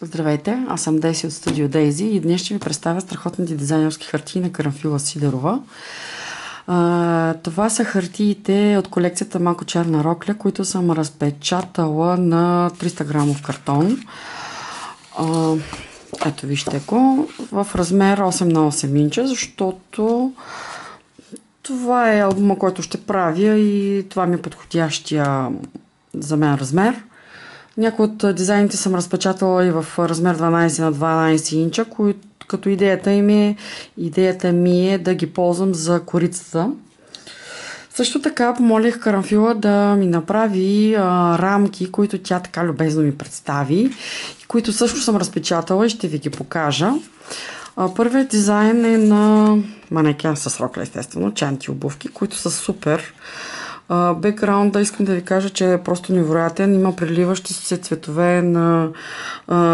Здравейте, аз съм Деси от Студио Дейзи и днес ще ви представя страхотните дизайнерски хартии на Карамфила Сидерова. Това са хартиите от колекцията Малко черна рокля, които съм разпечатала на 300 грамов картон. Ето вижте го, в размер 8 на 8 инча, защото това е албума, който ще правя и това ми е подходящия за мен размер. Някои от дизайните съм разпечатала и в размер 12 на 12 инча, като идеята ми е да ги ползвам за корицата. Също така помолих Карамфила да ми направи рамки, които тя така любезно ми представи и които също съм разпечатала и ще ви ги покажа. Първият дизайн е на манекен с рокля, естествено, чанти обувки, които са супер. Бекграунда искам да ви кажа, че е просто невероятен. Има преливащи се цветове на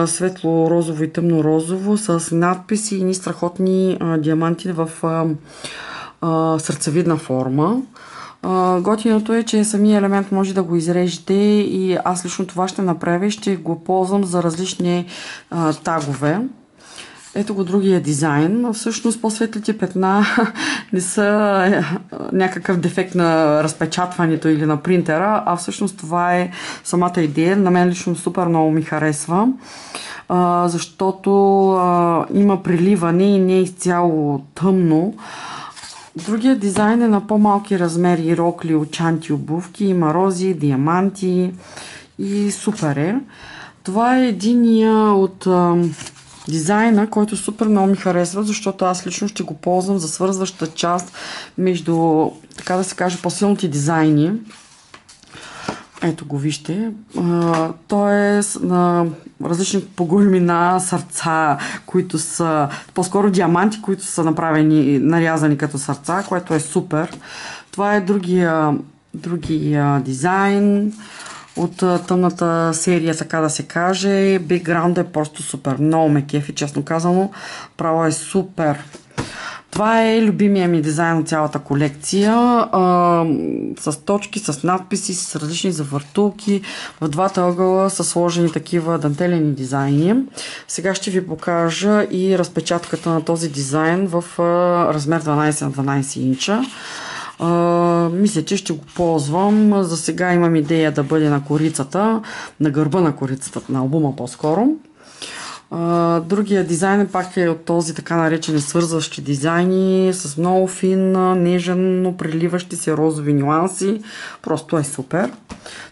светло-розово и тъмно-розово с надписи и страхотни диаманти в сърцевидна форма. Готиното е, че самия елемент може да го изрежете и аз лично това ще направя и ще го ползвам за различни тагове. Ето го другия дизайн. Всъщност по-светлите петна не са някакъв дефект на разпечатването или на принтера, а всъщност това е самата идея. На мен лично супер много ми харесва, защото има преливане и не е изцяло тъмно. Другия дизайн е на по-малки размери, рокли от чанти обувки. Има рози, диаманти и супер е. Това е единия от дизайна, който супер много ми харесва, защото аз лично ще го ползвам за свързваща част между, така да се каже, по-силните дизайни. Ето го вижте. То е на различни по големина сърца, които са по-скоро диаманти, които са направени, нарязани като сърца, което е супер. Това е другия дизайн от тъмната серия, така да се каже. Бекграундът е просто супер. Много ме кефи, честно казано. Право е супер. Това е любимия ми дизайн от цялата колекция. С точки, с надписи, с различни завъртулки. В двата ъгъла са сложени такива дантелени дизайни. Сега ще ви покажа и разпечатката на този дизайн в размер 12 на 12 инча. Мисля, че ще го ползвам. За сега имам идея да бъде на корицата, на гърба на корицата, на албума по-скоро. Другия дизайн пак е от този така наречени свързващи дизайни с много фин, нежен, но преливащи се розови нюанси. Просто е супер.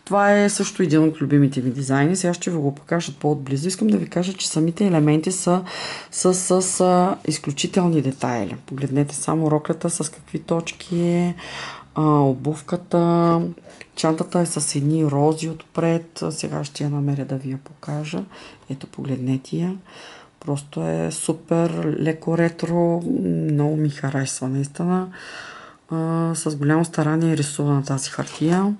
Това е също един от любимите ми дизайни. Сега ще ви го покажа по-отблизо. Искам да ви кажа, че самите елементи са с изключителни детайли. Погледнете само роклята с какви точки е, обувката. Чантата е с едни рози отпред. Сега ще я намеря да ви я покажа. Ето, погледнете я. Просто е супер, леко ретро. Много ми харесва, наистина. С голямо старание е рисувана тази хартия.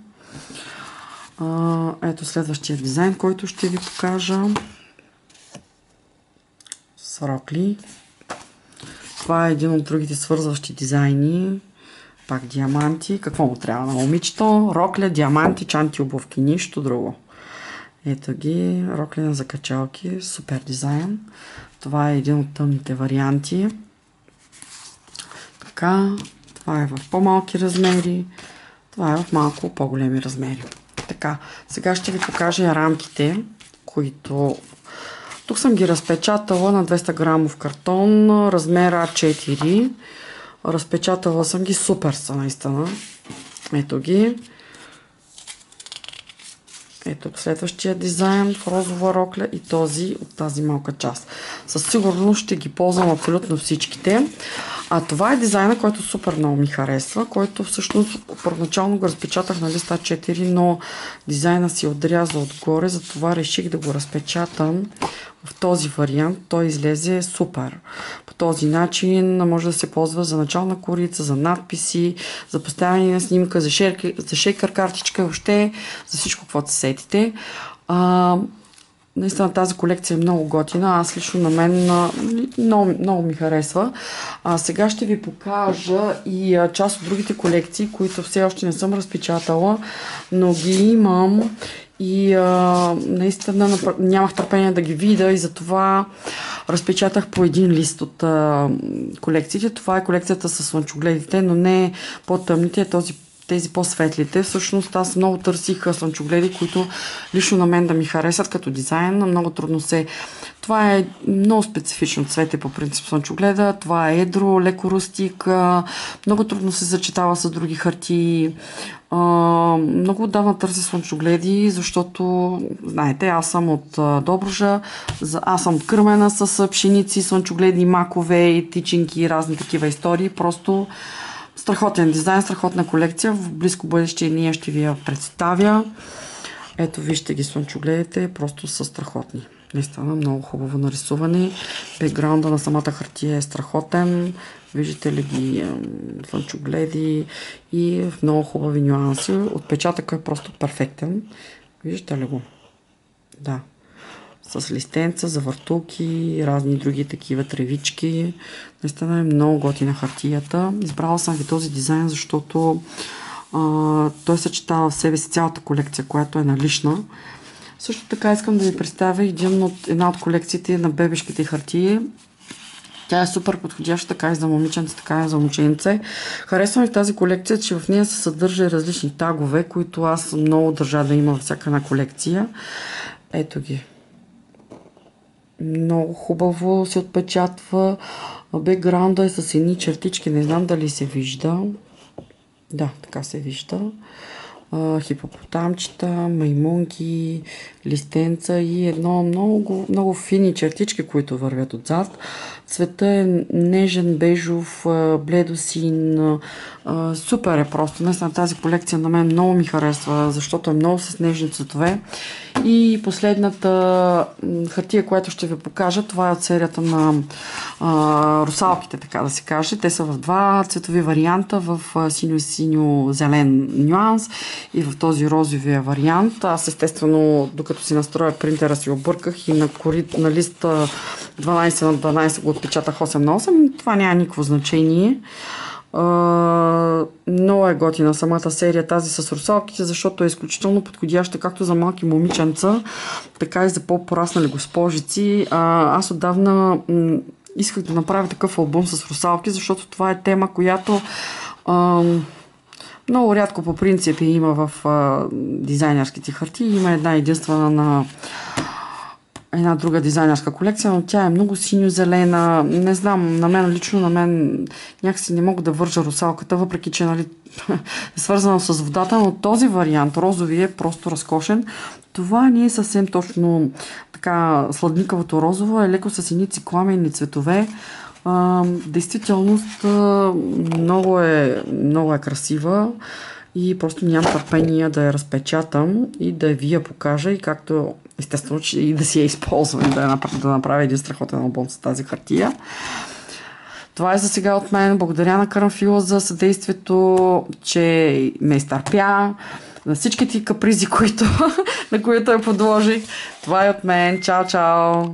Ето следващия дизайн, който ще ви покажа. С рокли. Това е един от другите свързващи дизайни. Пак диаманти. Какво му трябва на момичето? Рокля, диаманти, чанти обувки. Нищо друго. Ето ги. Рокля на закачалки. Супер дизайн. Това е един от тъмните варианти. Така. Това е в по-малки размери. Това е в малко по-големи размери. Така. Сега ще ви покажа рамките, които... Тук съм ги разпечатала на 200 грамов картон. Размер А4. Разпечатала съм ги, супер са наистина. Ето ги. Ето следващия дизайн в розова рокля и този от тази малка част. Със сигурност ще ги ползвам абсолютно всичките. А това е дизайна, който супер много ми харесва, който всъщност първоначално го разпечатах на лист А4, но дизайна си отряза отгоре, затова реших да го разпечатам в този вариант. Той излезе супер. По този начин може да се ползва за начална корица, за надписи, за поставяне на снимка, за шейкър картичка, въобще за всичко, каквото се сетите. Наистина тази колекция е много готина. Аз лично на мен много ми харесва. Сега ще ви покажа и част от другите колекции, които все още не съм разпечатала, но ги имам И наистина нямах търпение да ги видя и затова разпечатах по един лист от колекциите. Това е колекцията с слънчогледите, но не по-тъмните, тези по-светлите. Всъщност аз много търсих слънчогледи, които лично на мен да ми харесат като дизайн. Много трудно се... Това е много специфично цвете по принцип слънчогледа. Това е едро, леко рустик. Много трудно се съчетава с други хартии. Много отдавна търся слънчогледи, защото, знаете, аз съм от Добруджа, аз съм откърмена с пшеници, слънчогледи, макове и тичинки и разни такива истории. Просто страхотен дизайн, страхотна колекция. В близко бъдеще ние ще ви я представя. Ето, вижте ги слънчогледите, просто са страхотни. Наистина много хубаво нарисувани. Бекграунда на самата хартия е страхотен. Виждате ли ги слънчогледи и в много хубави нюанси. Отпечатъкът е просто перфектен. Виждате ли го? Да. С листенца, завъртулки и разни други такива тревички. Наистина е много готина хартията. Избрала съм ви този дизайн, защото той съчетава в себе си цялата колекция, която е налична. Също така искам да ви представя една от колекциите на бебешките хартии. Тя е супер подходяща така и за момиченце, така и за момченце. Харесвам и тази колекция, че в нея се съдържа различни тагове, които аз много държа да има във всяка една колекция. Ето ги. Много хубаво се отпечатва. Бекграунда е с едни чертички. Не знам дали се вижда. Да, така се вижда. Хипопотамчета, маймунки, листенца и едно много фини чертички, които вървят отзад. Цветът е нежен, бежов, бледосин. Супер е просто. Наистина тази колекция на мен много ми харесва, защото е много с нежни цветове. И последната хартия, която ще ви покажа, това е от серията на русалките, така да се каже. Те са в два цветови варианта, в синьо-зелен нюанс и в този розовия вариант. Аз естествено, докато си настроя принтера, си обърках и на лист 12 на 12 го отпечатах 8 на 8. Това няма никакво значение. Много е готина самата серия тази с русалките, защото е изключително подходяща както за малки момиченца, така и за по-пораснали госпожици. Аз отдавна исках да направя такъв албум с русалки, защото това е тема, която много рядко по принцип има в дизайнерските хартии. Има една единствена на една друга дизайнерска колекция, но тя е много синьо-зелена. Не знам, лично на мен някакси не мога да вържа русалката, въпреки че е свързана с водата, но този вариант, розови, е просто разкошен. Това не е съвсем точно така сладникавото розово, е леко с едни цикламени цветове. Действителност много е красива и просто нямам търпение да я разпечатам и да ви я покажа и както естествено, че и да си я използвам и да направя един страхотен албум с тази хартия. Това е за сега от мен. Благодаря на Карамфила за съдействието, че ме изтърпя, на всички ти капризи, на които я подложих. Това е от мен. Чао, чао!